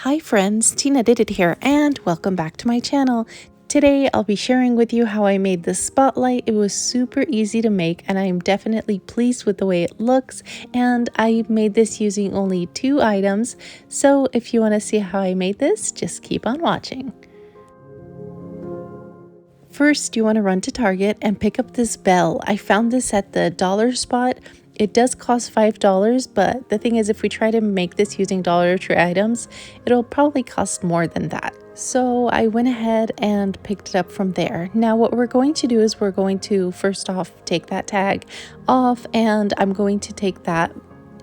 Hi friends, Tina Did It here and welcome back to my channel. Today I'll be sharing with you how I made this spotlight. It was super easy to make and I'm definitely pleased with the way it looks, and I made this using only 2 items. So if you want to see how I made this, just keep on watching. First, you want to run to Target and pick up this bell. I found this at the dollar spot. It does cost $5, but the thing is, if we try to make this using Dollar Tree items, it'll probably cost more than that. So I went ahead and picked it up from there. Now what we're going to do is we're going to first off take that tag off, and I'm going to take that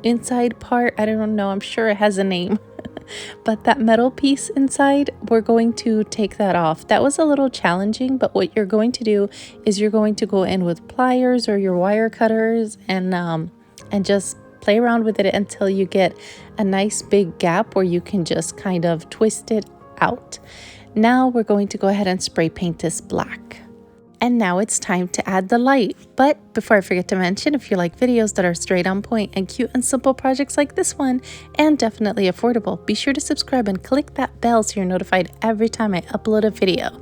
inside part. I don't know, I'm sure it has a name. But that metal piece inside, we're going to take that off. That was a little challenging, but what you're going to do is you're going to go in with pliers or your wire cutters and just play around with it until you get a nice big gap where you can just kind of twist it out. Now we're going to go ahead and spray paint this black. And now it's time to add the light. But before I forget to mention, if you like videos that are straight on point and cute and simple projects like this one, and definitely affordable, be sure to subscribe and click that bell so you're notified every time I upload a video.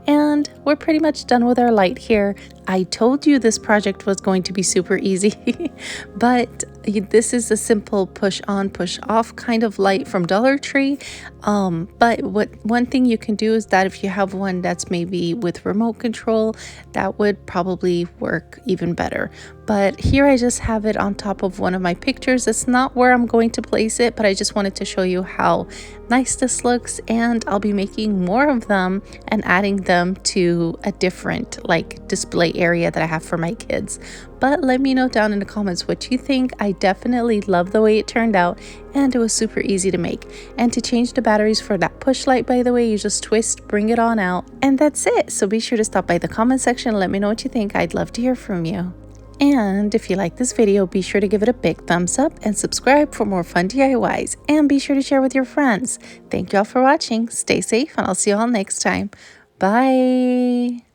And we're pretty much done with our light here. I told you this project was going to be super easy, but this is a simple push on, push off kind of light from Dollar Tree. But one thing you can do is that if you have one that's maybe with remote control, that would probably work even better. But here I just have it on top of one of my pictures. It's not where I'm going to place it, but I just wanted to show you how nice this looks, and I'll be making more of them and adding them to a different like display area that I have for my kids. But let me know down in the comments what you think. I definitely love the way it turned out, and it was super easy to make. And to change the batteries for that push light, by the way, you just twist, bring it on out, and that's it. So be sure to stop by the comment section and let me know what you think. I'd love to hear from you. And if you like this video, be sure to give it a big thumbs up and subscribe for more fun DIYs, and be sure to share with your friends. Thank you all for watching. Stay safe, and I'll see you all next time. Bye.